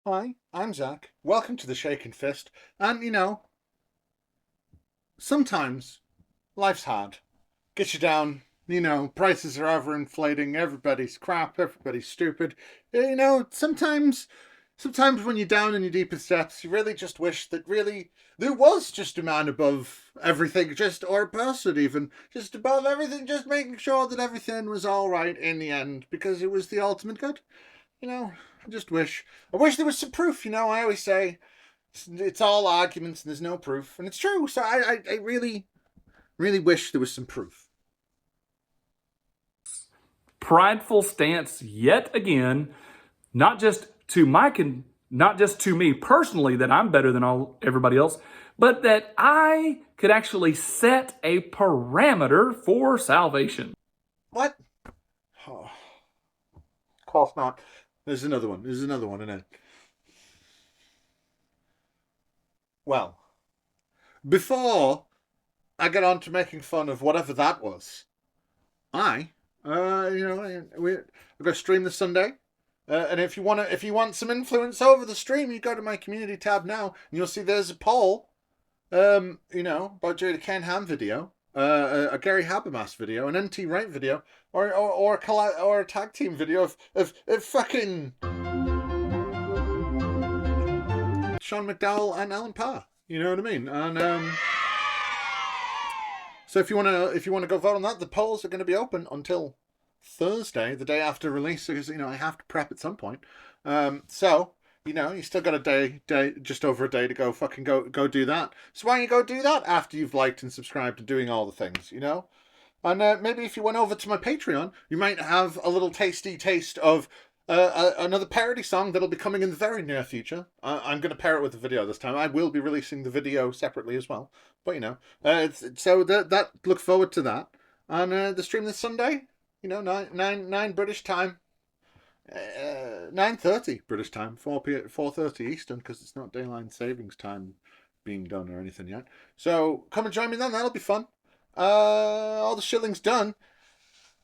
Hi, I'm Zach. Welcome to the Shaken Fist. And sometimes life's hard. Gets you down. Prices are ever inflating. Everybody's crap. Everybody's stupid. Sometimes when you're down in your deepest depths, you really just wish that really there was just a man above everything, or a person even, just above everything, just making sure that everything was all right in the end, because it was the ultimate good. I just wish. I wish there was some proof. I always say it's all arguments and there's no proof, and it's true. So I really, really wish there was some proof. Prideful stance yet again, not just to not just to me personally that I'm better than everybody else, but that I could actually set a parameter for salvation. What? Oh, of course not. There's another one. There's another one in it. Well, before I get on to making fun of whatever that was, I, we're going to stream this Sunday. And if you want some influence over the stream, you go to my community tab now, and you'll see there's a poll. About Jada Ken Ham video, a Gary Habermas video, an NT Wright video, or a tag team video of fucking Sean McDowell and Alan Parr. You know what I mean? And so if you wanna go vote on that, the polls are going to be open until Thursday, the day after release, because I have to prep at some point. So you still got a day, just over a day to go do that. So why don't you go do that after you've liked and subscribed and doing all the things, And maybe if you went over to my Patreon, you might have a little tasty taste of another parody song that'll be coming in the very near future. I'm going to pair it with the video this time. I will be releasing the video separately as well. But so that look forward to that. And the stream this Sunday, nine British time. 9:30 British time, 4:30 Eastern, because it's not daylight savings time being done or anything yet. So come and join me then. That'll be fun. All the shillings done.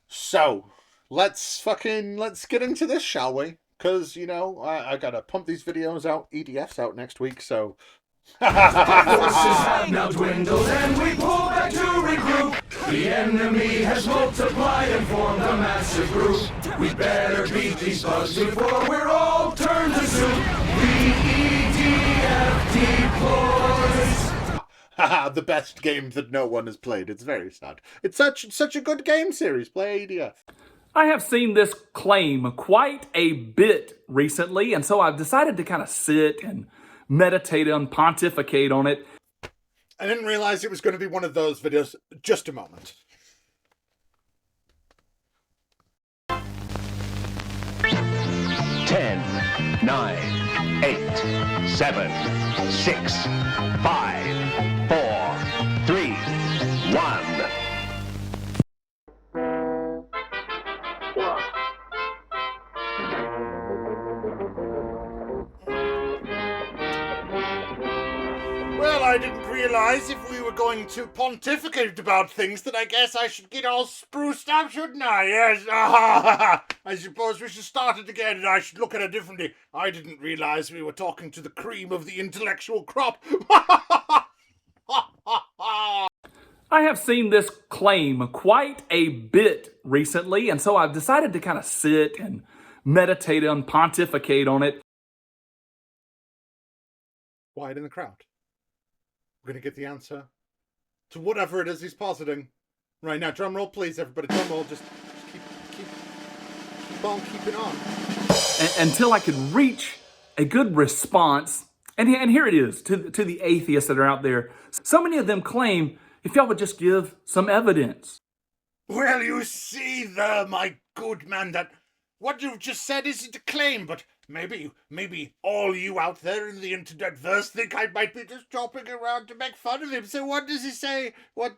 So let's get into this, shall we? Because I gotta pump these videos out. EDF's out next week, so. Forces have now dwindled and we pull back to regroup. The enemy has multiplied and formed a massive group. We better beat these bugs before we're all turned to soup. The EDF deploys. Haha, the best game that no one has played. It's very sad. It's such a good game series. Play EDF. I have seen this claim quite a bit recently, and so I've decided to kind of sit and meditate and pontificate on it. I didn't realize it was going to be one of those videos. Just a moment. 10, 9, 8, 7, 6, 5, 4, 3, 1. Well, I didn't realize if we were going to pontificate about things that I guess I should get all spruced up, shouldn't I? Yes. I suppose we should start it again and I should look at it differently. I didn't realize we were talking to the cream of the intellectual crop. I have seen this claim quite a bit recently, and so I've decided to kind of sit and meditate and pontificate on it. Wide in the crowd. We're going to get the answer to whatever it is he's positing. Right now, drum roll, please, everybody. Drum roll, just keep on keeping on. Until I could reach a good response. And here it is, to the atheists that are out there. So many of them claim, if y'all would just give some evidence. Well, you see there, my good man, that what you've just said isn't a claim, but maybe all you out there in the internetverse think I might be just chopping around to make fun of him. So what does he say? What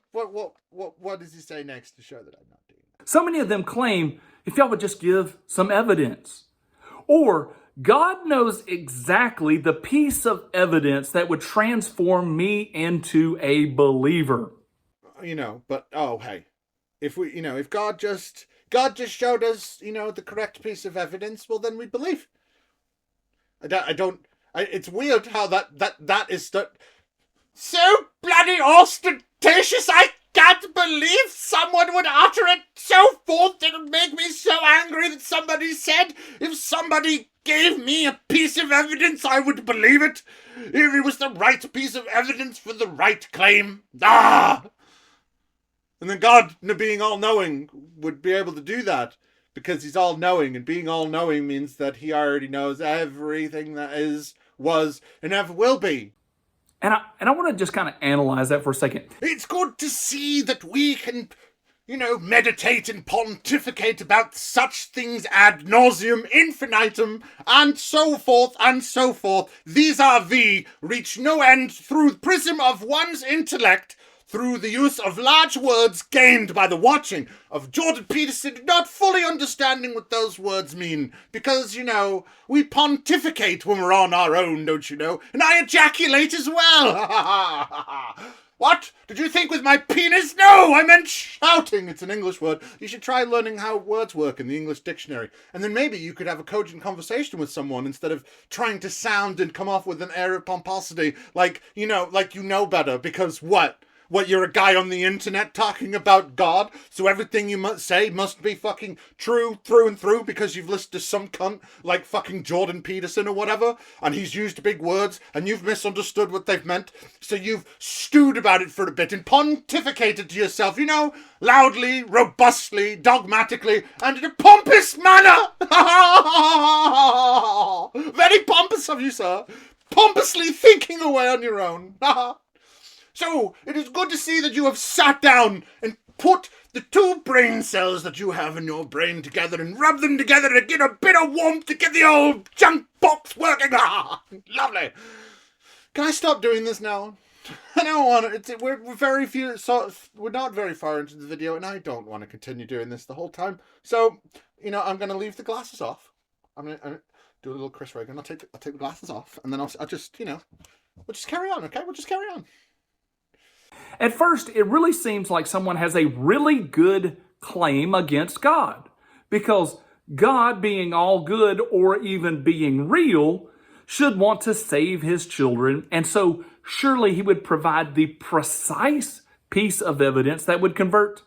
does he say next to show that I'm not doing that? So many of them claim, if y'all would just give some evidence. Or, God knows exactly the piece of evidence that would transform me into a believer. But hey, if God just showed us, the correct piece of evidence, well, then we believe. It's weird how that is so bloody ostentatious. I can't believe someone would utter it so forth. It would make me so angry that somebody said if somebody gave me a piece of evidence, I would believe it. If it was the right piece of evidence for the right claim. Ah! And then God, being all-knowing, would be able to do that. Because he's all-knowing, and being all-knowing means that he already knows everything that is, was, and ever will be. And I want to just kind of analyze that for a second. It's good to see that we can, meditate and pontificate about such things ad nauseum, infinitum, and so forth, and so forth. These are reach no end through the prism of one's intellect, through the use of large words gained by the watching of Jordan Peterson, not fully understanding what those words mean. Because, we pontificate when we're on our own, don't you know? And I ejaculate as well. What? Did you think with my penis? No, I meant shouting. It's an English word. You should try learning how words work in the English dictionary. And then maybe you could have a cogent conversation with someone instead of trying to sound and come off with an air of pomposity like you know better. Because what? What, you're a guy on the internet talking about God, so everything you must say must be fucking true through and through because you've listened to some cunt like fucking Jordan Peterson or whatever, and he's used big words, and you've misunderstood what they've meant, so you've stewed about it for a bit and pontificated to yourself, loudly, robustly, dogmatically, and in a pompous manner. Very pompous of you, sir. Pompously thinking away on your own. So, it is good to see that you have sat down and put the two brain cells that you have in your brain together and rubbed them together to get a bit of warmth to get the old junk box working. Lovely. Can I stop doing this now? I don't want to. We're very few, so we're not very far into the video, and I don't want to continue doing this the whole time. So, I'm going to leave the glasses off. I'm going to do a little Chris Reagan. I'll take the glasses off, and then I'll just, we'll just carry on, okay? We'll just carry on. At first, it really seems like someone has a really good claim against God. Because God, being all good or even being real, should want to save his children. And so surely he would provide the precise piece of evidence that would convert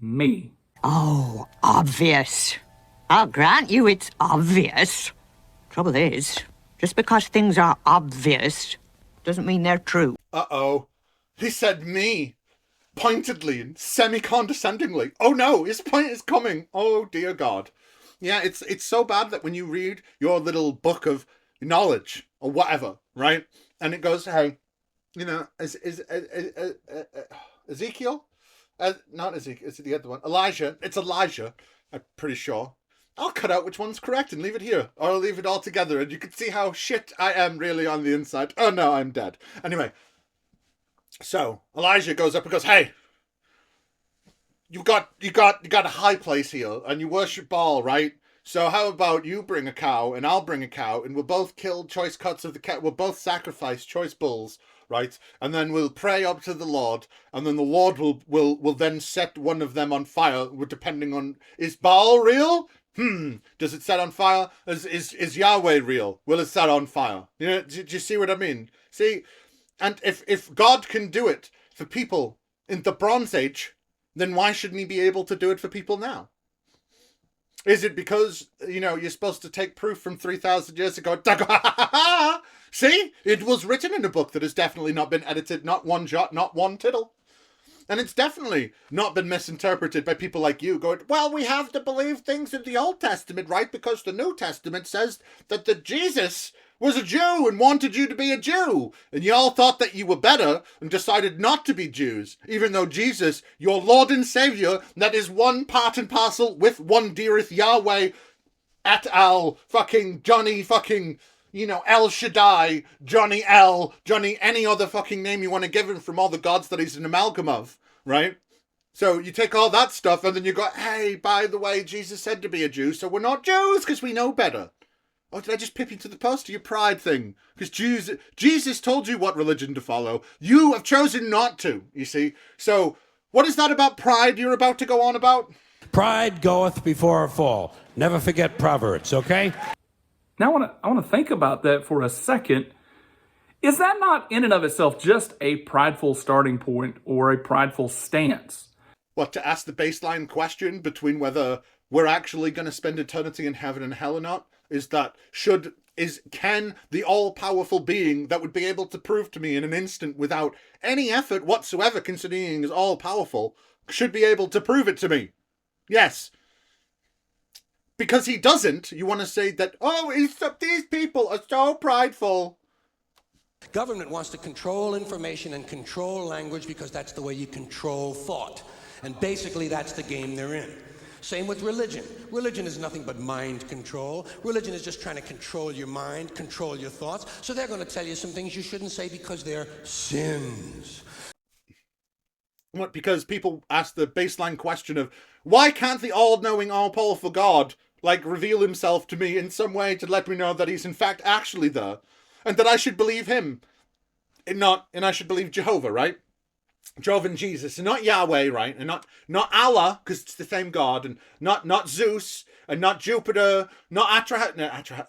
me. Oh, obvious. I'll grant you it's obvious. Trouble is, just because things are obvious doesn't mean they're true. Uh-oh. He said me, pointedly and semi-condescendingly. Oh no, his point is coming. Oh dear God. Yeah, it's so bad that when you read your little book of knowledge or whatever, right? And it goes, hey, Ezekiel? Not Ezekiel, it's the other one. Elijah. It's Elijah, I'm pretty sure. I'll cut out which one's correct and leave it here. Or I'll leave it all together and you can see how shit I am really on the inside. Oh no, I'm dead. Anyway. So Elijah goes up and goes, hey, you got a high place here and you worship Baal, right? So how about you bring a cow and I'll bring a cow and we'll both kill choice cuts of the cow. We'll both sacrifice choice bulls, right? And then we'll pray up to the Lord and then the Lord will then set one of them on fire depending on, is Baal real? Does it set on fire? Is Yahweh real? Will it set on fire? Do you see what I mean? See? And if God can do it for people in the Bronze Age, then why shouldn't he be able to do it for people now? Is it because, you're supposed to take proof from 3,000 years ago? See? It was written in a book that has definitely not been edited, not one jot, not one tittle. And it's definitely not been misinterpreted by people like you going, well, we have to believe things in the Old Testament, right? Because the New Testament says that the Jesus was a Jew and wanted you to be a Jew. And you all thought that you were better and decided not to be Jews. Even though Jesus, your Lord and Savior, that is one part and parcel with one deareth Yahweh et al. Fucking Johnny fucking, El Shaddai, Johnny L, Johnny any other fucking name you want to give him from all the gods that he's an amalgam of, right? So you take all that stuff and then you go, hey, by the way, Jesus said to be a Jew, so we're not Jews because we know better. Oh, did I just pip you to the post? Your pride thing. Because Jesus told you what religion to follow. You have chosen not to, you see. So, what is that about pride you're about to go on about? Pride goeth before a fall. Never forget Proverbs, okay? Now I want to think about that for a second. Is that not in and of itself just a prideful starting point or a prideful stance? What, to ask the baseline question between whether we're actually going to spend eternity in heaven and hell or not? Can the all-powerful being that would be able to prove to me in an instant without any effort whatsoever, considering he is all-powerful, should be able to prove it to me? Yes. Because he doesn't, you want to say that, these people are so prideful. Government wants to control information and control language because that's the way you control thought. And basically that's the game they're in. Same with religion. Religion is nothing but mind control. Religion is just trying to control your mind, control your thoughts. So they're going to tell you some things you shouldn't say because they're sins. What, because people ask the baseline question of, why can't the all-knowing, all-powerful God, reveal himself to me in some way to let me know that he's in fact actually there? And that I should believe him, and I should believe Jehovah, right? Jehovah and Jesus, and not Yahweh, right? And not Allah, because it's the same God, and not Zeus, and not Jupiter, not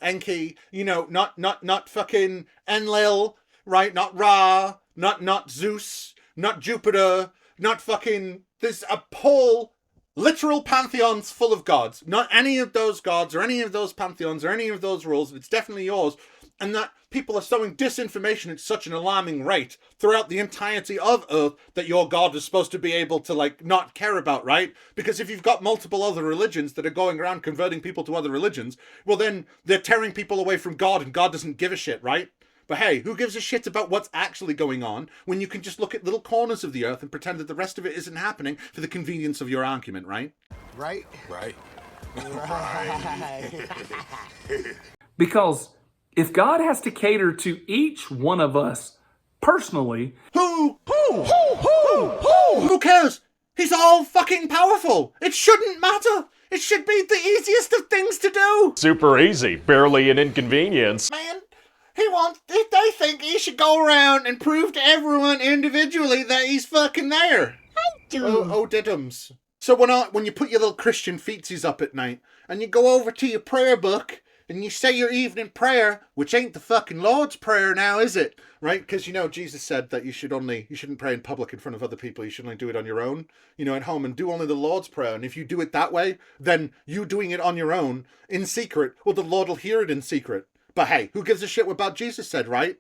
Enki, not fucking Enlil, right? Not Ra, not Zeus, not Jupiter, not fucking. There's a whole literal pantheons full of gods. Not any of those gods or any of those pantheons or any of those rules. It's definitely yours. And that people are sowing disinformation at such an alarming rate throughout the entirety of Earth that your God is supposed to be able to, not care about, right? Because if you've got multiple other religions that are going around converting people to other religions, well then they're tearing people away from God and God doesn't give a shit, right? But hey, who gives a shit about what's actually going on when you can just look at little corners of the Earth and pretend that the rest of it isn't happening for the convenience of your argument, right? Right? Right. Because if God has to cater to each one of us personally, Who cares? He's all fucking powerful. It shouldn't matter. It should be the easiest of things to do. Super easy, barely an inconvenience. Man, they think he should go around and prove to everyone individually that he's fucking there. I do. Oh, diddums. So when you put your little Christian feetsies up at night and you go over to your prayer book and you say your evening prayer, which ain't the fucking Lord's Prayer now, is it? Right? Because, Jesus said that you shouldn't pray in public in front of other people. You should only do it on your own, at home, and do only the Lord's Prayer. And if you do it that way, then you doing it on your own, in secret, well, the Lord will hear it in secret. But hey, who gives a shit about Jesus said, right?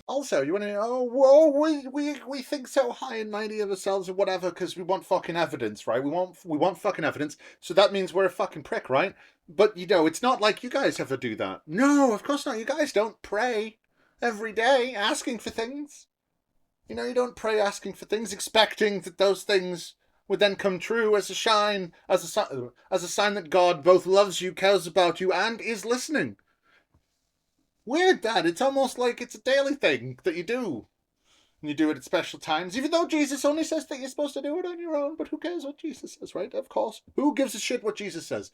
Also, you want to, we think so high and mighty of ourselves or whatever because we want fucking evidence, right? We want fucking evidence, so that means we're a fucking prick, right? But, it's not like you guys ever do that. No, of course not. You guys don't pray every day asking for things. You don't pray asking for things, expecting that those things would then come true as a sign that God both loves you, cares about you, and is listening. Weird, Dad. It's almost like it's a daily thing that you do. And you do it at special times, even though Jesus only says that you're supposed to do it on your own. But who cares what Jesus says, right? Of course. Who gives a shit what Jesus says?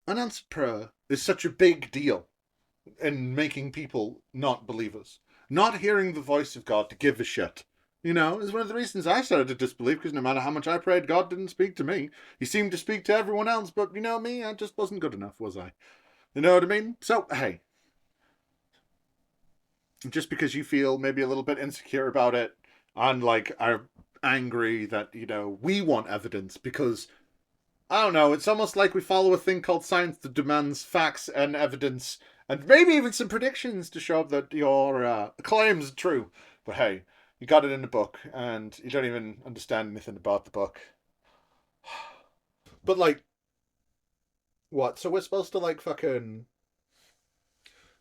Unanswered prayer is such a big deal in making people not believers. Not hearing the voice of God to give a shit. Is one of the reasons I started to disbelieve, because no matter how much I prayed, God didn't speak to me. He seemed to speak to everyone else, but me, I just wasn't good enough, was I? You know what I mean? So, hey. Just because you feel maybe a little bit insecure about it, and are angry that, we want evidence, because, I don't know, it's almost like we follow a thing called science that demands facts and evidence, and maybe even some predictions to show that your claims are true. But hey, you got it in the book, and you don't even understand anything about the book. But, what? So we're supposed to, fucking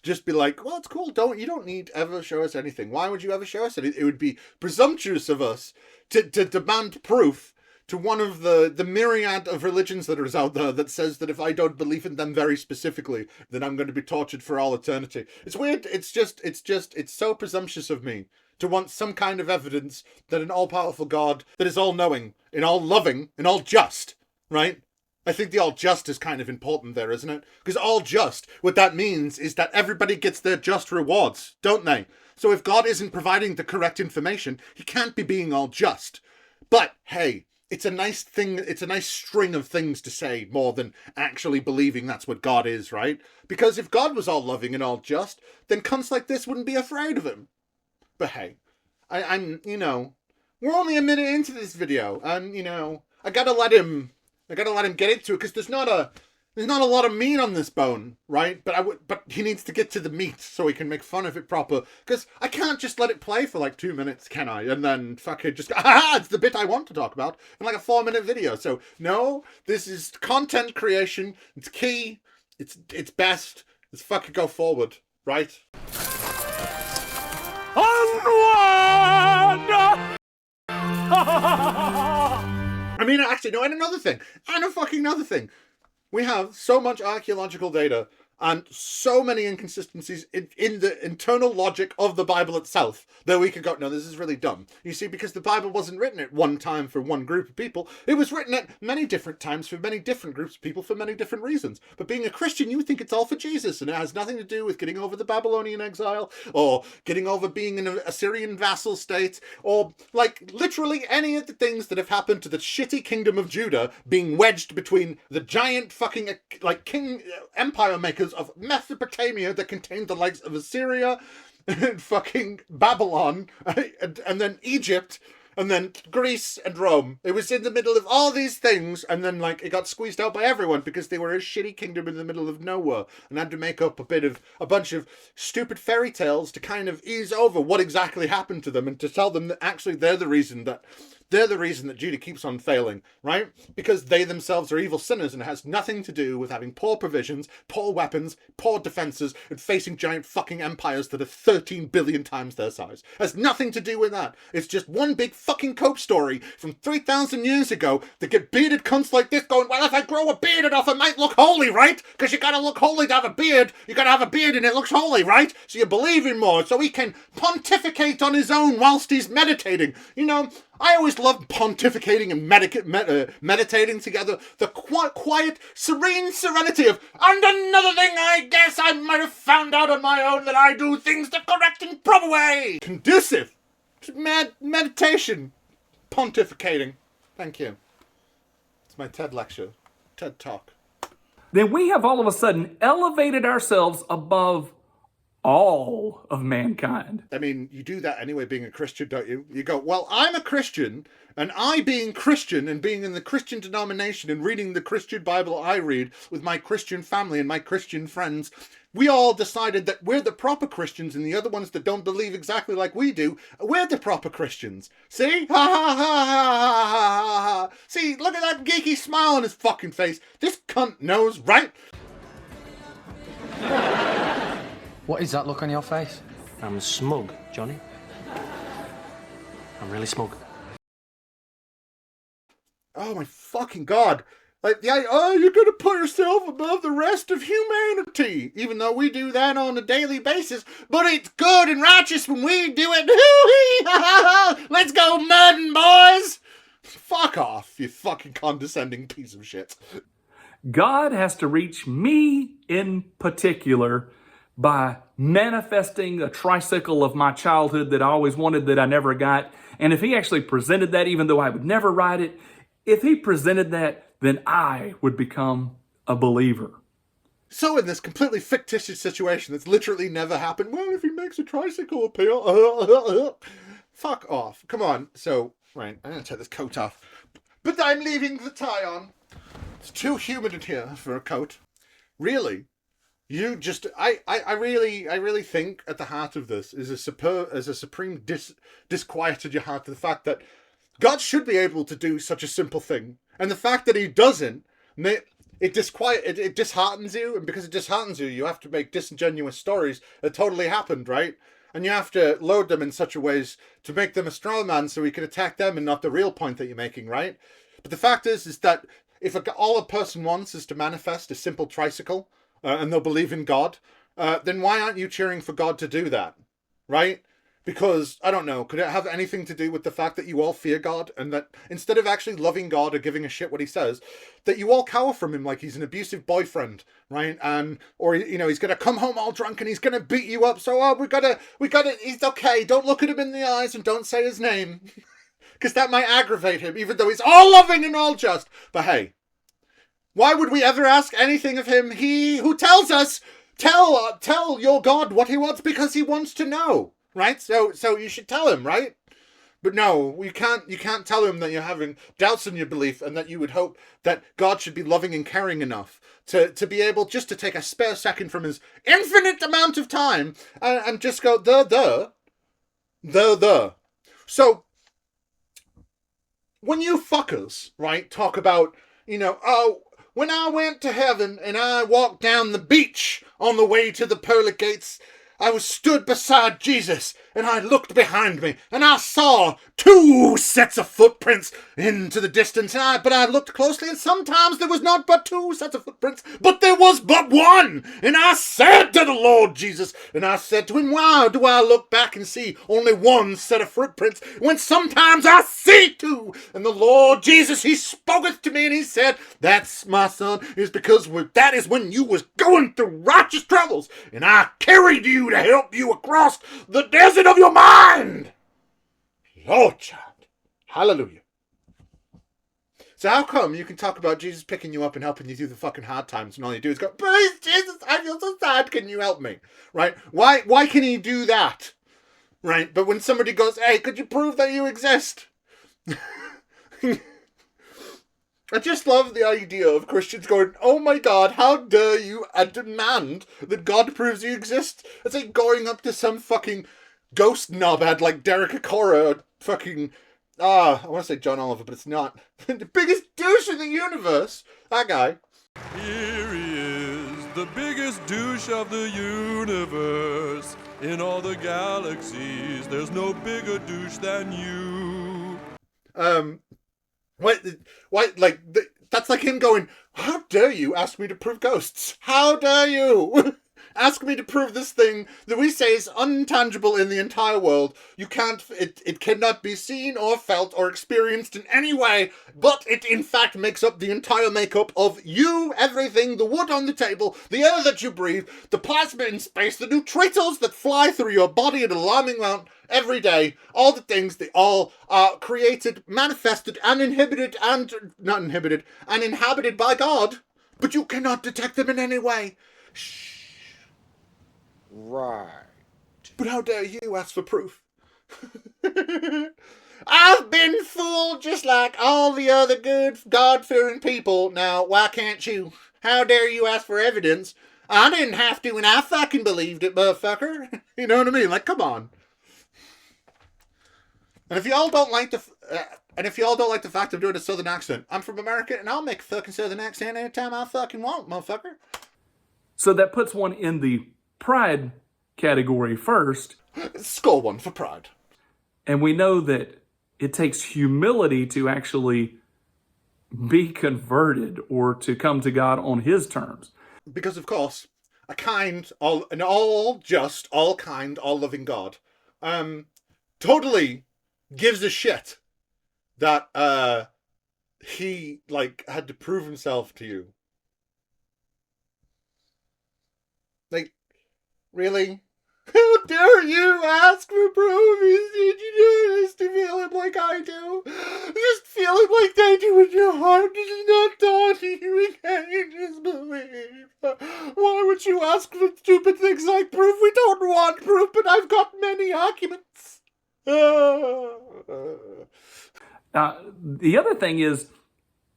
just be like, well, it's cool, you don't need to ever show us anything. Why would you ever show us anything? It would be presumptuous of us to demand proof to one of the myriad of religions that is out there that says that if I don't believe in them very specifically, then I'm going to be tortured for all eternity. It's weird. It's so presumptuous of me to want some kind of evidence that an all-powerful God that is all-knowing and all-loving and all-just, right? I think the all-just is kind of important there, isn't it? Because all-just, what that means is that everybody gets their just rewards, don't they? So if God isn't providing the correct information, he can't be being all-just. But hey, it's a nice thing, it's a nice string of things to say more than actually believing that's what God is, right? Because if God was all loving and all just, then cunts like this wouldn't be afraid of him. But hey, I'm, we're only a minute into this video, and, I gotta let him get into it, because there's not a lot of meat on this bone, right? But he needs to get to the meat so he can make fun of it proper. Because I can't just let it play for like 2 minutes, can I? And then fucking just go, it's the bit I want to talk about in like a 4-minute video. So no, this is content creation. It's key. It's best. Let's fucking go forward, right? I mean, actually, no, and another thing. We have so much archaeological data and so many inconsistencies in the internal logic of the Bible itself that we could go, no, this is really dumb. You see, because the Bible wasn't written at one time for one group of people. It was written at many different times for many different groups of people for many different reasons. But being a Christian, you think it's all for Jesus, and it has nothing to do with getting over the Babylonian exile, or getting over being in an Assyrian vassal state, or like literally any of the things that have happened to the shitty kingdom of Judah being wedged between the giant fucking like king empire makers of Mesopotamia that contained the likes of Assyria and fucking Babylon and then Egypt and then Greece and Rome. It was in the middle of all these things, and then like it got squeezed out by everyone because they were a shitty kingdom in the middle of nowhere and had to make up a bunch of stupid fairy tales to kind of ease over what exactly happened to them and to tell them that actually they're the reason that Judah keeps on failing, right? Because they themselves are evil sinners, and it has nothing to do with having poor provisions, poor weapons, poor defenses, and facing giant fucking empires that are 13 billion times their size. It has nothing to do with that. It's just one big fucking cope story from 3,000 years ago that get bearded cunts like this going, well, if I grow a beard enough, it might look holy, right? Because you gotta look holy to have a beard. You gotta have a beard and it looks holy, right? So you believe in more, so he can pontificate on his own whilst he's meditating. I always loved pontificating and meditating together. The quiet, serene serenity of, and another thing I guess I might have found out on my own, that I do things the correct and proper way. Conducive to meditation. Pontificating. Thank you. It's my TED lecture. TED Talk. Then we have all of a sudden elevated ourselves above all of mankind. I mean, you do that anyway being a Christian, don't you? You go, well, I'm a Christian, and I being Christian and being in the Christian denomination and reading the Christian Bible I read with my Christian family and my Christian friends, we all decided that we're the proper Christians, and the other ones that don't believe exactly like we do, we're the proper Christians. See? Ha ha ha ha ha ha ha. See, look at that geeky smile on his fucking face. This cunt knows, right? What is that look on your face? I'm smug, Johnny. I'm really smug. Oh my fucking God. Like, you're gonna put yourself above the rest of humanity, even though we do that on a daily basis, but it's good and righteous when we do it. Let's go mudding, boys. Fuck off, you fucking condescending piece of shit. God has to reach me in particular by manifesting a tricycle of my childhood that I always wanted that I never got. And if he actually presented that, even though I would never ride it, if he presented that, then I would become a believer. So in this completely fictitious situation that's literally never happened, well, if he makes a tricycle appear, fuck off. Come on. So, right, I'm going to take this coat off. But I'm leaving the tie on. It's too humid in here for a coat. Really? You just, I really think at the heart of this is a supreme disquiet in your heart to the fact that God should be able to do such a simple thing. And the fact that he doesn't, it disheartens you. And because it disheartens you, you have to make disingenuous stories that totally happened, right? And you have to load them in such a ways to make them a straw man so we can attack them and not the real point that you're making, right? But the fact is that if all a person wants is to manifest a simple tricycle, and they'll believe in God, then why aren't you cheering for God to do that, right? Because, I don't know, could it have anything to do with the fact that you all fear God, and that instead of actually loving God or giving a shit what he says, that you all cower from him like he's an abusive boyfriend, right? Or, he's going to come home all drunk and he's going to beat you up, so, we gotta, he's okay, don't look at him in the eyes and don't say his name. because that might aggravate him, even though he's all loving and all just. But hey, why would we ever ask anything of him? He who tells us, tell your God what he wants because he wants to know, right? So you should tell him, right? But no, you can't tell him that you're having doubts in your belief and that you would hope that God should be loving and caring enough to be able just to take a spare second from his infinite amount of time and just go, the. So, when you fuckers, right, talk about, oh, when I went to heaven and I walked down the beach on the way to the pearly gates, I was stood beside Jesus, and I looked behind me, and I saw 2 sets of footprints into the distance, but I looked closely, and sometimes there was not but 2 sets of footprints, but there was but 1, and I said to the Lord Jesus, and I said to him, why do I look back and see only 1 set of footprints, when sometimes I see 2, and the Lord Jesus, he spoketh to me, and he said, that's, my son, is because that is when you was going through righteous troubles, and I carried you to help you across the desert of your mind. Lord, child. Hallelujah. So how come you can talk about Jesus picking you up and helping you through the fucking hard times and all you do is go, please, Jesus, I feel so sad, can you help me? Right? Why can he do that? Right? But when somebody goes, hey, could you prove that you exist? I just love the idea of Christians going, oh my God, how dare you demand that God proves you exist? It's like going up to some fucking ghost knobhead like Derek Acora or fucking, I want to say John Oliver, but it's not. The biggest douche in the universe. That guy. Here he is, the biggest douche of the universe. In all the galaxies, there's no bigger douche than you. That's like him going, how dare you ask me to prove ghosts? How dare you ask me to prove this thing that we say is untangible in the entire world? You can't, it cannot be seen or felt or experienced in any way, but it in fact makes up the entire makeup of you, everything, the wood on the table, the air that you breathe, the plasma in space, the neutrinos that fly through your body at an alarming amount every day, all the things that all are created, manifested, and inhibited by God, but you cannot detect them in any way. Shh. Right. But how dare you ask for proof? I've been fooled just like all the other good, God-fearing people. Now, why can't you? How dare you ask for evidence? I didn't have to, and I fucking believed it, motherfucker. You know what I mean? Like, come on. And if y'all don't like the fact of doing a southern accent, I'm from America, and I'll make a fucking southern accent anytime I fucking want, motherfucker. So that puts one in the pride category first. Score 1 for pride. And we know that it takes humility to actually be converted or to come to God on his terms. Because, of course, a kind, all-just, all-kind, all-loving God totally gives a shit that he, had to prove himself to you. Like, really? How dare you ask for proof? Did you do this to feel it like I do? Just feel it like they do in your heart. It is not daunting you again. You just believe. Why would you ask for stupid things like proof? We don't want proof, but I've got many arguments. The other thing is,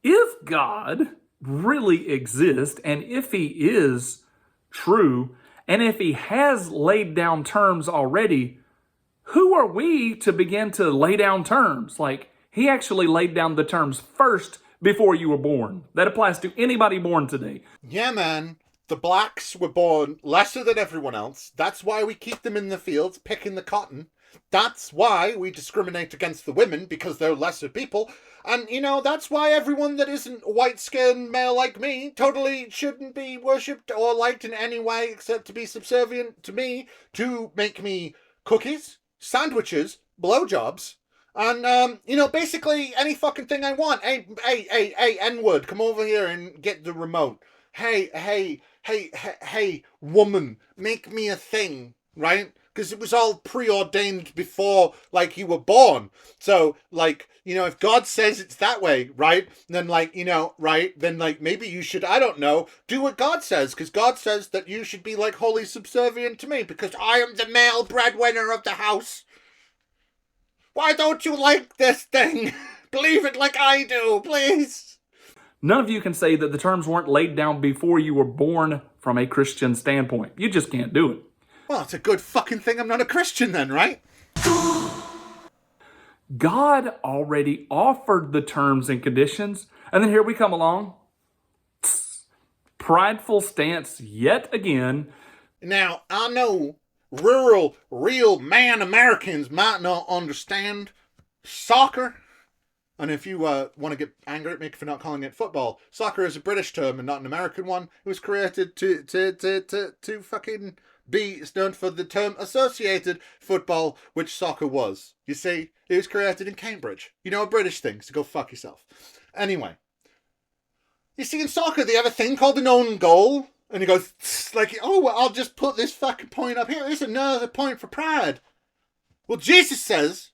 if God really exists, and if he is true, and if he has laid down terms already, who are we to begin to lay down terms? Like, he actually laid down the terms first before you were born. That applies to anybody born today. Yeah, man. The blacks were born lesser than everyone else. That's why we keep them in the fields picking the cotton. That's why we discriminate against the women, because they're lesser people. And, that's why everyone that isn't a white-skinned male like me totally shouldn't be worshipped or liked in any way except to be subservient to me, to make me cookies, sandwiches, blowjobs, and, basically any fucking thing I want. Hey, N-word, come over here and get the remote. Hey, woman, make me a thing, right? because it was all preordained before, like, you were born. So, like, you know, if God says it's that way, right, then, like, you know, right, then, like, maybe you should, I don't know, do what God says, because God says that you should be, like, wholly subservient to me, because I am the male breadwinner of the house. Why don't you like this thing? Believe it like I do, please. None of you can say that the terms weren't laid down before you were born from a Christian standpoint. You just can't do it. Well, it's a good fucking thing I'm not a Christian then, right? God already offered the terms and conditions, and then here we come along. Prideful stance yet again. Now, I know rural, real man Americans might not understand soccer. And if you want to get angry at me for not calling it football, soccer is a British term and not an American one. It was created to fucking be known for the term associated football, which soccer was. You see, it was created in Cambridge. You know, a British thing, so go fuck yourself. Anyway, you see, in soccer, they have a thing called an own goal. And he goes, like, oh, well, I'll just put this fucking point up here. Here's another point for pride. Well, Jesus says,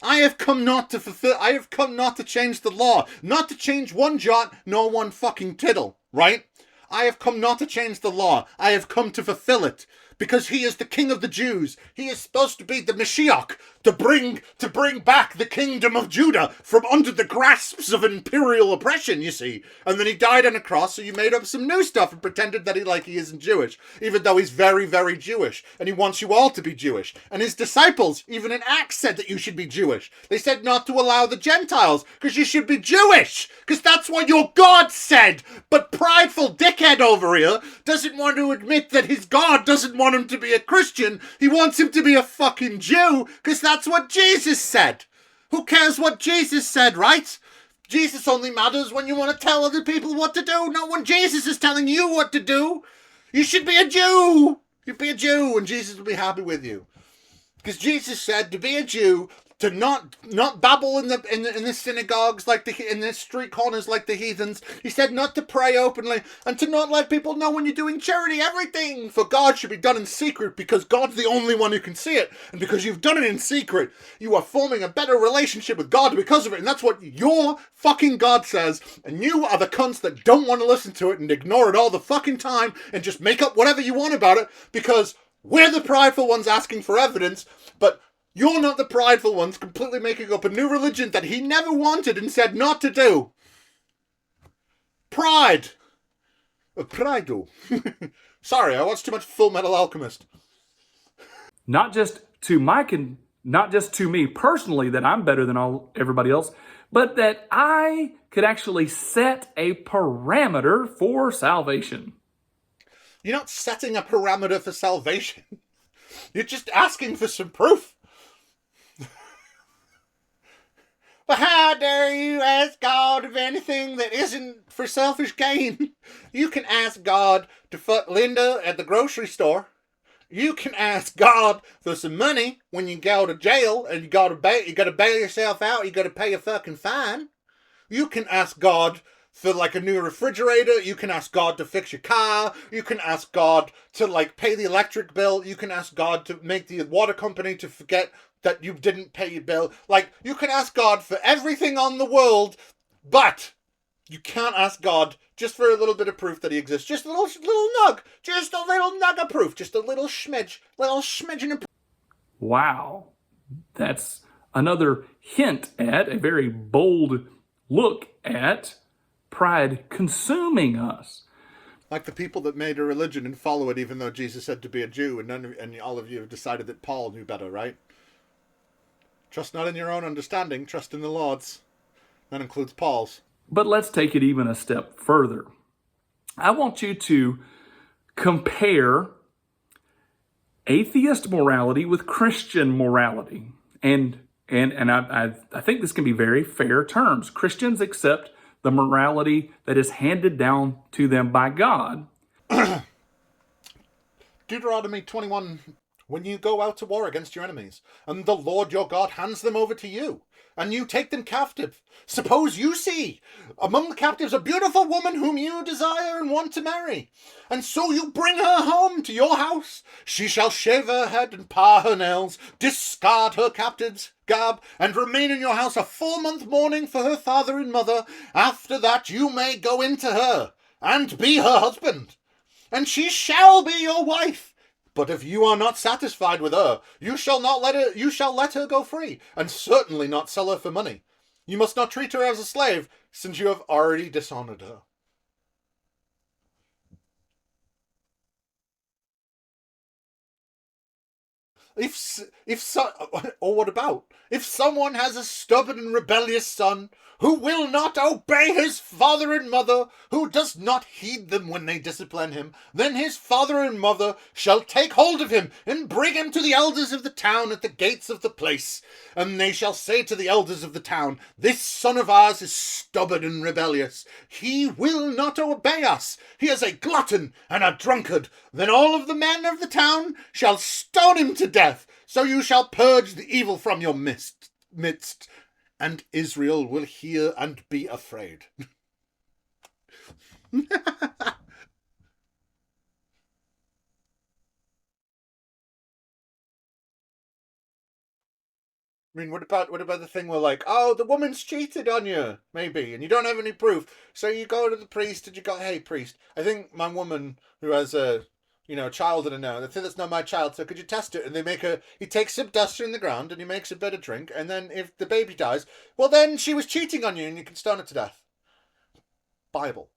I have come not to change the law, not to change one jot, nor one fucking tittle, right? I have come not to change the law. I have come to fulfill it. Because he is the king of the Jews. He is supposed to be the Mashiach to bring back the kingdom of Judah from under the grasps of imperial oppression, you see. And then he died on a cross, so you made up some new stuff and pretended that he isn't Jewish, even though he's very, very Jewish. And he wants you all to be Jewish. And his disciples, even in Acts, said that you should be Jewish. They said not to allow the Gentiles, because you should be Jewish. Because that's what your God said. But prideful dickhead over here doesn't want to admit that his God doesn't want him to be a Christian. He wants him to be a fucking Jew, because that's what Jesus said. Who cares what Jesus said, right? Jesus only matters when you want to tell other people what to do, not when Jesus is telling you what to do. You should be a Jew. You be a Jew and Jesus will be happy with you. Because Jesus said to be a Jew, to not babble in the synagogues in the street corners like the heathens. He said not to pray openly and to not let people know when you're doing charity. Everything for God should be done in secret because God's the only one who can see it. And because you've done it in secret, you are forming a better relationship with God because of it. And that's what your fucking God says. And you are the cunts that don't want to listen to it and ignore it all the fucking time and just make up whatever you want about it because we're the prideful ones asking for evidence, but you're not the prideful ones completely making up a new religion that he never wanted and said not to do. Pride. Pride. Sorry, I watched too much Full Metal Alchemist. Not just to me personally that I'm better than everybody else, but that I could actually set a parameter for salvation. You're not setting a parameter for salvation. You're just asking for some proof. But how dare you ask God of anything that isn't for selfish gain? You can ask God to fuck Linda at the grocery store. You can ask God for some money when you go to jail and you gotta bail yourself out. You gotta pay a fucking fine. You can ask God for like a new refrigerator. You can ask God to fix your car. You can ask God to like pay the electric bill. You can ask God to make the water company to forget that you didn't pay your bill. Like, you can ask God for everything on the world, but you can't ask God just for a little bit of proof that he exists. Just a little nug. Just a little nug of proof. Just a little smidgen of proof. Wow. That's another hint at a very bold look at pride consuming us. Like the people that made a religion and follow it even though Jesus said to be a Jew, and all of you have decided that Paul knew better, right? Trust not in your own understanding, trust in the Lord's. That includes Paul's. But let's take it even a step further. I want you to compare atheist morality with Christian morality. And I think this can be very fair terms. Christians accept the morality that is handed down to them by God. Deuteronomy 21 when you go out to war against your enemies, and the Lord your God hands them over to you, and you take them captive. Suppose you see among the captives a beautiful woman whom you desire and want to marry, and so you bring her home to your house. She shall shave her head and par her nails, discard her captive's garb, and remain in your house a full month mourning for her father and mother. After that you may go into her, and be her husband, and she shall be your wife. But if you are not satisfied with her, you shall let her go free, and certainly not sell her for money. You must not treat her as a slave, since you have already dishonored her. What about if someone has a stubborn and rebellious son who will not obey his father and mother, who does not heed them when they discipline him? Then his father and mother shall take hold of him and bring him to the elders of the town at the gates of the place. And they shall say to the elders of the town, this son of ours is stubborn and rebellious. He will not obey us. He is a glutton and a drunkard. Then all of the men of the town shall stone him to death. So you shall purge the evil from your midst, and Israel will hear and be afraid. I mean, what about the thing where, like, oh, the woman's cheated on you, maybe, and you don't have any proof, so you go to the priest and you go, hey, priest, I think my woman who has a child in her now, I think that's not my child, so could you test it? And he takes some dust in the ground and he makes a bit of drink, and then if the baby dies, well, then she was cheating on you and you can stone her to death. Bible.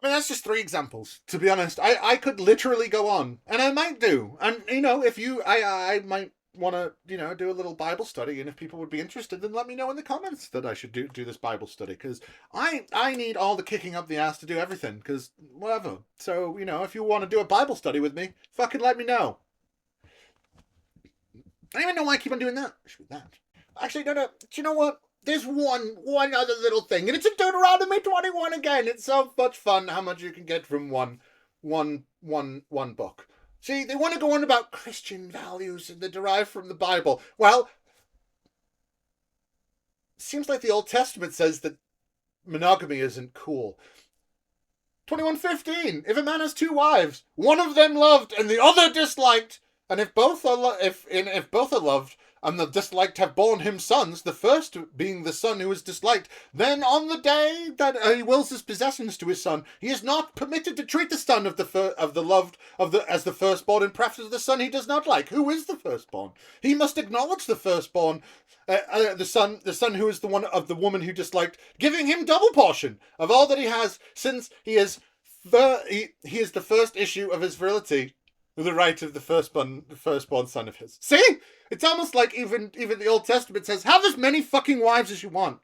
I mean, that's just 3 examples, to be honest. I could literally go on, and I might do. And, if I might want to, do a little Bible study, and if people would be interested, then let me know in the comments that I should do this Bible study, because I need all the kicking up the ass to do everything, because whatever. So, if you want to do a Bible study with me, fucking let me know. I don't even know why I keep on doing that. Actually, no. Do you know what? There's one other little thing, and it's in Deuteronomy 21 again. It's so much fun how much you can get from one book. See, they want to go on about Christian values and they're derived from the Bible. Well, seems like the Old Testament says that monogamy isn't cool. 21:15. If a man has 2 wives, one of them loved and the other disliked, and if both are loved and the disliked have borne him sons, the first being the son who is disliked, then on the day that he wills his possessions to his son, he is not permitted to treat the son of the loved as the firstborn in preference to the son he does not like. Who is the firstborn? He must acknowledge the firstborn, the son who is the one of the woman who disliked, giving him double portion of all that he has, since he is the first issue of his virility, with the right of the firstborn son of his. See? It's almost like even the Old Testament says, have as many fucking wives as you want.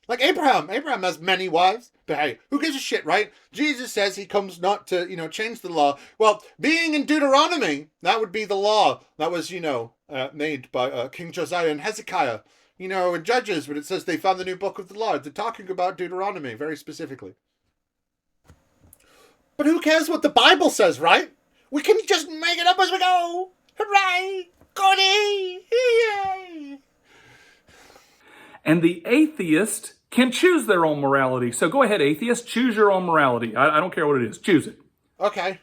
Like Abraham. Abraham has many wives. But hey, who gives a shit, right? Jesus says he comes not to, change the law. Well, being in Deuteronomy, that would be the law that was, made by King Josiah and Hezekiah. In Judges, when it says they found the new book of the law, they're talking about Deuteronomy very specifically. But who cares what the Bible says, right? We can just make it up as we go. Hooray! Goody! Yay! And the atheist can choose their own morality. So go ahead, atheist, choose your own morality. I don't care what it is. Choose it. Okay.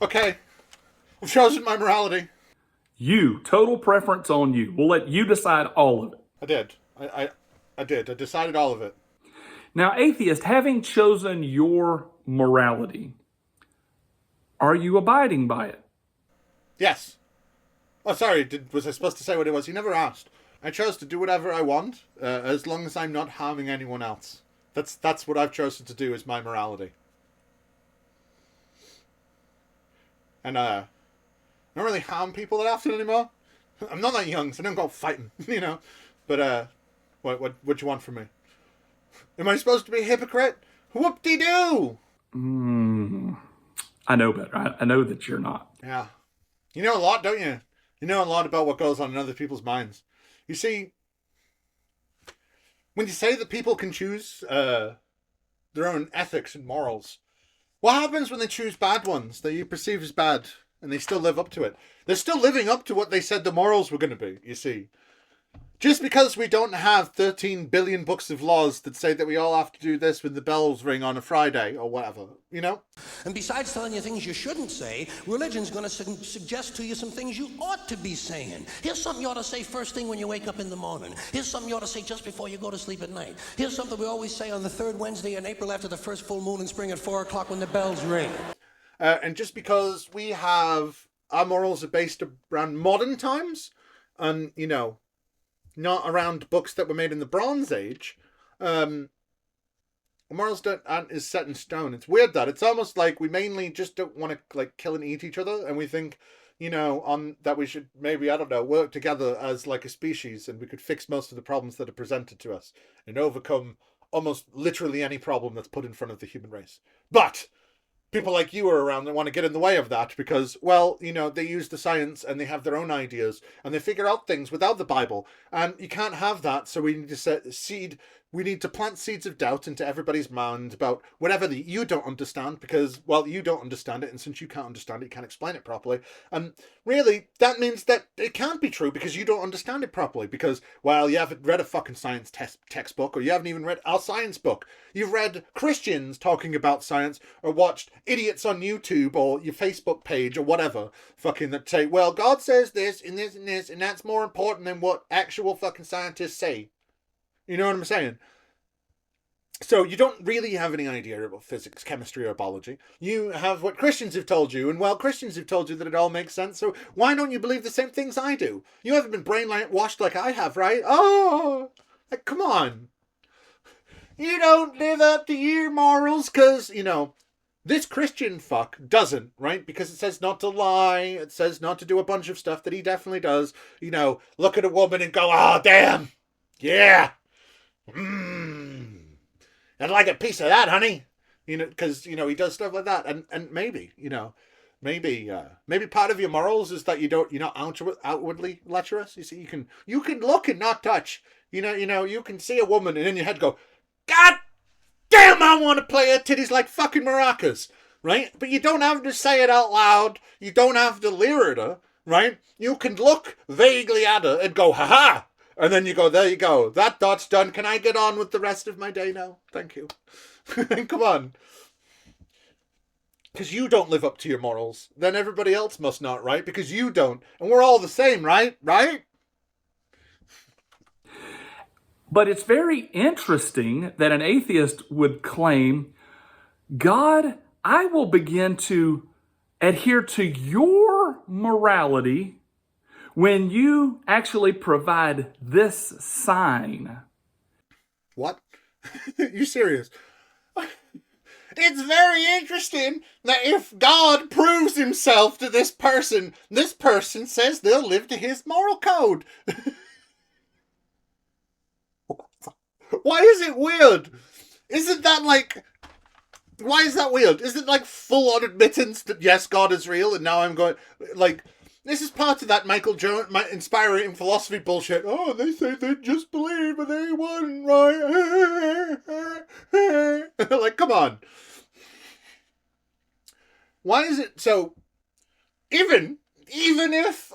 Okay. I've chosen my morality. You. Total preference on you. We'll let you decide all of it. I did. I did. I decided all of it. Now, atheist, having chosen your morality, are you abiding by it? Yes. Oh, sorry. Was I supposed to say what it was? You never asked. I chose to do whatever I want, as long as I'm not harming anyone else. That's what I've chosen to do, is my morality. And I don't really harm people that often anymore. I'm not that young, so I don't go fighting, But what do you want from me? Am I supposed to be a hypocrite? Whoop-de-doo! I know better. I know that you're not. Yeah. You know a lot, don't you? You know a lot about what goes on in other people's minds. You see, when you say that people can choose their own ethics and morals, what happens when they choose bad ones that you perceive as bad and they still live up to it? They're still living up to what they said the morals were going to be, you see. Just because we don't have 13 billion books of laws that say that we all have to do this when the bells ring on a Friday or whatever, you know? And besides telling you things you shouldn't say, religion's going to suggest to you some things you ought to be saying. Here's something you ought to say first thing when you wake up in the morning. Here's something you ought to say just before you go to sleep at night. Here's something we always say on the third Wednesday in April after the first full moon in spring at 4 o'clock when the bells ring. And just because we have our morals are based around modern times and, you know, not around books that were made in the Bronze Age, morals aren't is set in stone. It's weird that it's almost like we mainly just don't want to like kill and eat each other, and we think, you know, on that we should maybe, I don't know, work together as like a species, and we could fix most of the problems that are presented to us and overcome almost literally any problem that's put in front of the human race. But people like you are around that want to get in the way of that because, well, you know, they use the science and they have their own ideas and they figure out things without the Bible. And you can't have that. So we need to we need to plant seeds of doubt into everybody's mind about whatever that you don't understand because, well, you don't understand it. And since you can't understand it, you can't explain it properly. And really, that means that it can't be true because you don't understand it properly because, well, you haven't read a fucking science textbook or you haven't even read our science book. You've read Christians talking about science or watched idiots on YouTube or your Facebook page or whatever fucking that say, well, God says this and this and this and that's more important than what actual fucking scientists say. You know what I'm saying? So you don't really have any idea about physics, chemistry, or biology. You have what Christians have told you, and well, Christians have told you that it all makes sense, so why don't you believe the same things I do? You haven't been brainwashed like I have, right? Oh, like, come on. You don't live up to your morals because, you know, this Christian fuck doesn't, right? Because it says not to lie. It says not to do a bunch of stuff that he definitely does. You know, look at a woman and go, oh, damn. Yeah. I'd like a piece of that, honey. You know, because, you know, he does stuff like that. And maybe, you know, maybe part of your morals is that you're not outwardly lecherous. You see, you can look and not touch. You know, you can see a woman and in your head go, God damn, I want to play her titties like fucking maracas, right? But you don't have to say it out loud. You don't have to leer at her, right? You can look vaguely at her and go, ha-ha! And then you go, there you go. That dot's done. Can I get on with the rest of my day now? Thank you. Come on. Because you don't live up to your morals. Then everybody else must not, right? Because you don't. And we're all the same, right? Right? But it's very interesting that an atheist would claim, God, I will begin to adhere to your morality when you actually provide this sign. What? You serious? It's very interesting that if God proves himself to this person says they'll live to his moral code. Why is it weird? Isn't that like... Why is that weird? Isn't it like full-on admittance that yes, God is real and now I'm going... Like... This is part of that Michael Jones inspiring philosophy bullshit. Oh, they say they just believe, but they wouldn't, right? Like, come on. Why is it so? Even if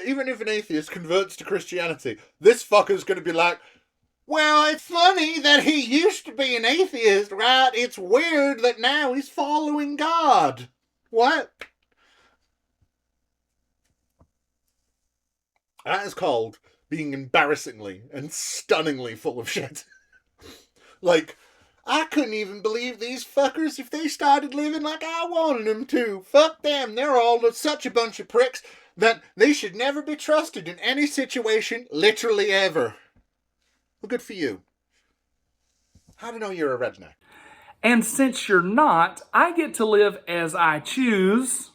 even if an atheist converts to Christianity, this fucker's going to be like, well, it's funny that he used to be an atheist, right? It's weird that now he's following God. What? That is called being embarrassingly and stunningly full of shit. Like, I couldn't even believe these fuckers if they started living like I wanted them to. Fuck them. They're all such a bunch of pricks that they should never be trusted in any situation, literally ever. Well, good for you. How do I know you're a redneck? And since you're not, I get to live as I choose,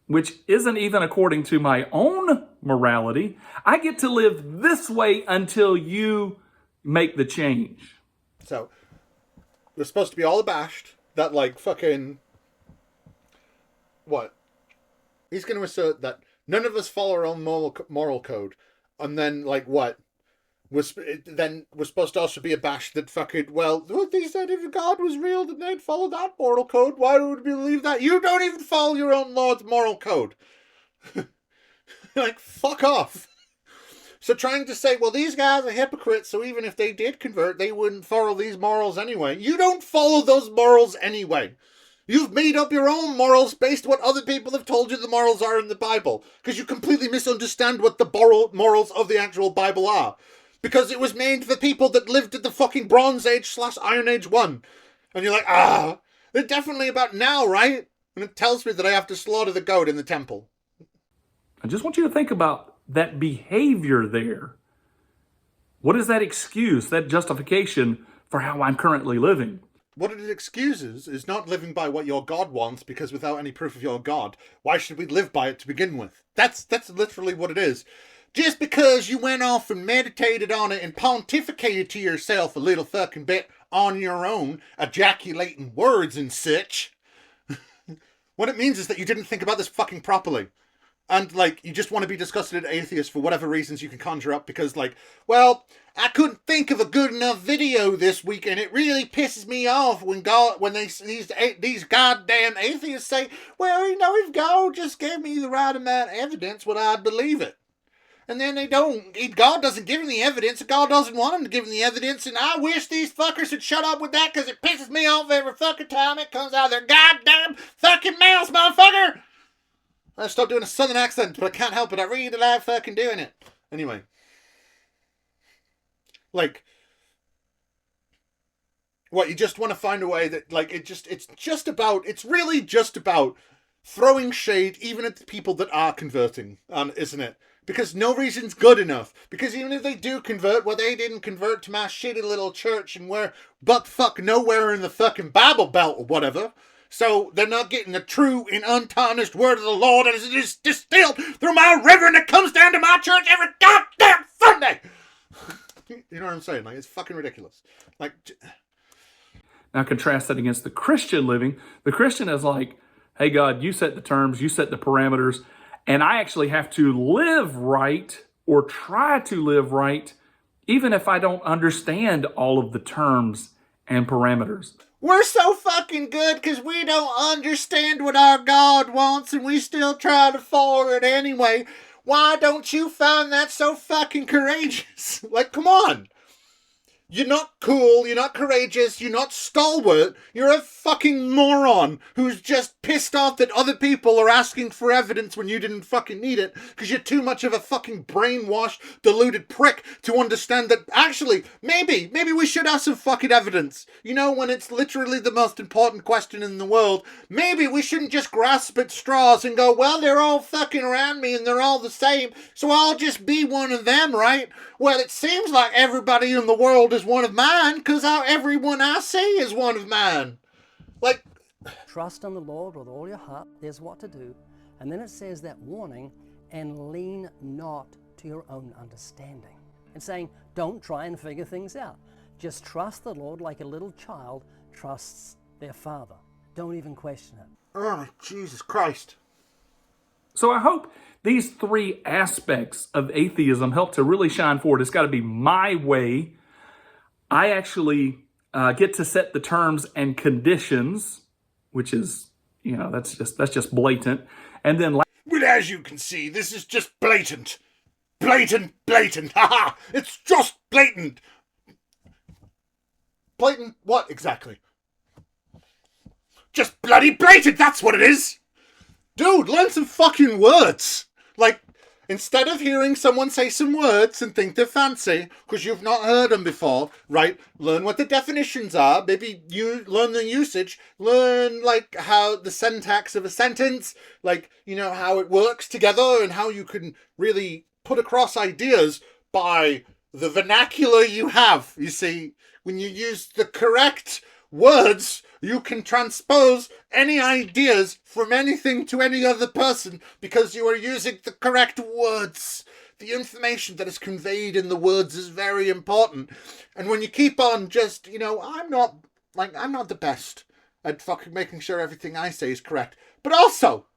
which isn't even according to my own morality. I get to live this way until you make the change. So, we're supposed to be all abashed that, like, fucking what? He's going to assert that none of us follow our own moral code. And then, like, what? We're supposed to also be abashed that fucking, well, they said if God was real, then they'd follow that moral code. Why would we believe that? You don't even follow your own Lord's moral code. Like, fuck off. So trying to say, well, these guys are hypocrites, so even if they did convert, they wouldn't follow these morals anyway. You don't follow those morals anyway. You've made up your own morals based on what other people have told you the morals are in the Bible. Because you completely misunderstand what the morals of the actual Bible are. Because it was made for people that lived in the fucking Bronze Age / Iron Age 1. And you're like, they're definitely about now, right? And it tells me that I have to slaughter the goat in the temple. I just want you to think about that behavior there. What is that excuse, that justification for how I'm currently living? What it excuses is not living by what your God wants, because without any proof of your God, why should we live by it to begin with? That's literally what it is. Just because you went off and meditated on it and pontificated to yourself a little fucking bit on your own, ejaculating words and such, what it means is that you didn't think about this fucking properly. And, like, you just want to be disgusted at atheists for whatever reasons you can conjure up because, like, well, I couldn't think of a good enough video this week, and it really pisses me off when these goddamn atheists say, well, you know, if God just gave me the right amount of evidence, well, I'd believe it. And then they don't. God doesn't give them the evidence, and God doesn't want them to give them the evidence, and I wish these fuckers would shut up with that because it pisses me off every fucking time it comes out of their goddamn fucking mouths, motherfucker! I stopped doing a southern accent, but I can't help it. I really like fucking doing it. Anyway. Like, what, you just want to find a way that, like, it's really just about throwing shade even at the people that are converting, isn't it? Because no reason's good enough. Because even if they do convert, well, they didn't convert to my shitty little church and we're butt-fuck nowhere in the fucking Bible Belt or whatever. So they're not getting the true and untarnished word of the Lord as it is distilled through my river and it comes down to my church every goddamn Sunday. You know what I'm saying? Like, it's fucking ridiculous. Like, now contrast that against the Christian living. The Christian is like, hey, God, you set the terms, you set the parameters, and I actually have to live right or try to live right, even if I don't understand all of the terms and parameters. We're so fucking good because we don't understand what our God wants and we still try to follow it anyway. Why don't you find that so fucking courageous? Like, come on. You're not cool, you're not courageous, you're not stalwart, you're a fucking moron who's just pissed off that other people are asking for evidence when you didn't fucking need it because you're too much of a fucking brainwashed, deluded prick to understand that actually, maybe we should have some fucking evidence. You know, when it's literally the most important question in the world, maybe we shouldn't just grasp at straws and go, well, they're all fucking around me and they're all the same, so I'll just be one of them, right? Well, it seems like everybody in the world is one of mine because everyone I see is one of mine. Like, trust in the Lord with all your heart. There's what to do. And then it says that warning, and lean not to your own understanding. And saying, don't try and figure things out. Just trust the Lord like a little child trusts their father. Don't even question it. Oh, Jesus Christ. So I hope these three aspects of atheism help to really shine forward. It's got to be my way. I actually get to set the terms and conditions, which is, you know, that's just blatant. And then, but as you can see, this is just blatant. Blatant. Haha! It's just blatant. Blatant what exactly? Just bloody blatant, that's what it is! Dude, learn some fucking words! Like, instead of hearing someone say some words and think they're fancy, because you've not heard them before, right? Learn what the definitions are, maybe you learn the usage, learn, like, how the syntax of a sentence, like, you know, how it works together and how you can really put across ideas by the vernacular you have. You see, when you use the correct words, you can transpose any ideas from anything to any other person because you are using the correct words. The information that is conveyed in the words is very important. And when you keep on just, you know, I'm not the best at fucking making sure everything I say is correct. But also,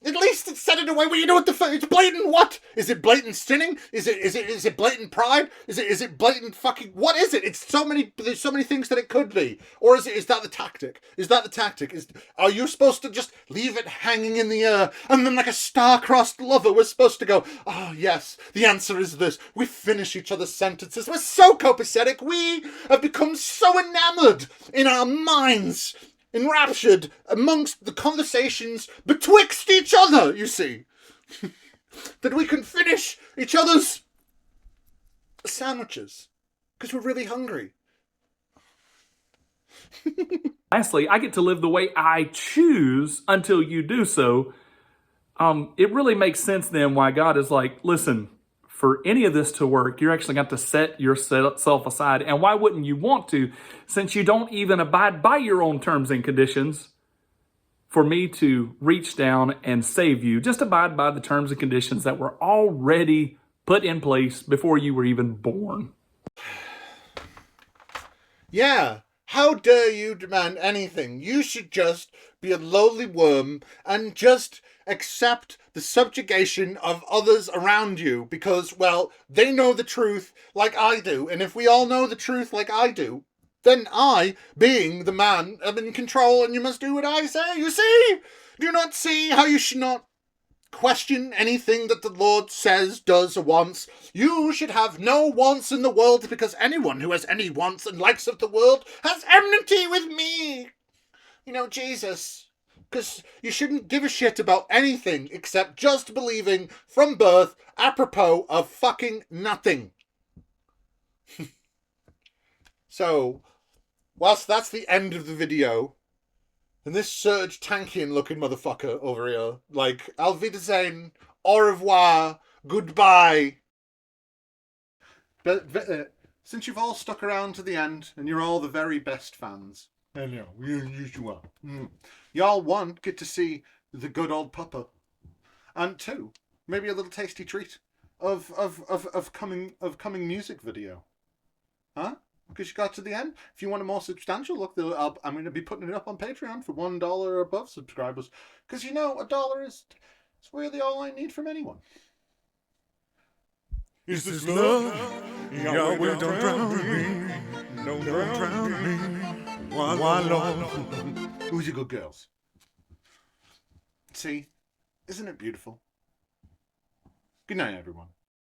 At least it's said in a way where you know what the fuck. It's blatant what? Is it blatant sinning? Is it blatant pride? Is it blatant fucking what is it? It's so many. There's so many things that it could be. Or is that the tactic? Is that the tactic? Are you supposed to just leave it hanging in the air and then like a star-crossed lover we're supposed to go, oh yes, the answer is this. We finish each other's sentences. We're so copacetic. We have become so enamored in our minds, enraptured amongst the conversations betwixt each other, you see, that we can finish each other's sandwiches because we're really hungry. Lastly, I get to live the way I choose until you do so. It really makes sense then why God is like, listen, for any of this to work, you're actually got to set yourself aside. And why wouldn't you want to, since you don't even abide by your own terms and conditions, for me to reach down and save you? Just abide by the terms and conditions that were already put in place before you were even born. Yeah. How dare you demand anything? You should just be a lowly worm and just accept the subjugation of others around you because, well, they know the truth like I do. And if we all know the truth like I do, then I, being the man, am in control and you must do what I say. You see? Do you not see how you should not question anything that the Lord says, does, or wants? You should have no wants in the world because anyone who has any wants and likes of the world has enmity with me. You know, Jesus. Because you shouldn't give a shit about anything except just believing from birth apropos of fucking nothing. So, whilst that's the end of the video, and this Serge Tankian looking motherfucker over here, like, Auf Wiedersehen, au revoir, goodbye. But since you've all stuck around to the end, and you're all the very best fans, hello, you are. Y'all, one, get to see the good old pupper, and two, maybe a little tasty treat of coming music video, huh? Because you got to the end. If you want a more substantial look, I'm going to be putting it up on Patreon for $1 or above subscribers. Because you know, $1 is really all I need from anyone. Is this love? Yahweh, don't drown me. Don't drown me. Why, Lord? Who's your good girls? See? Isn't it beautiful? Good night, everyone.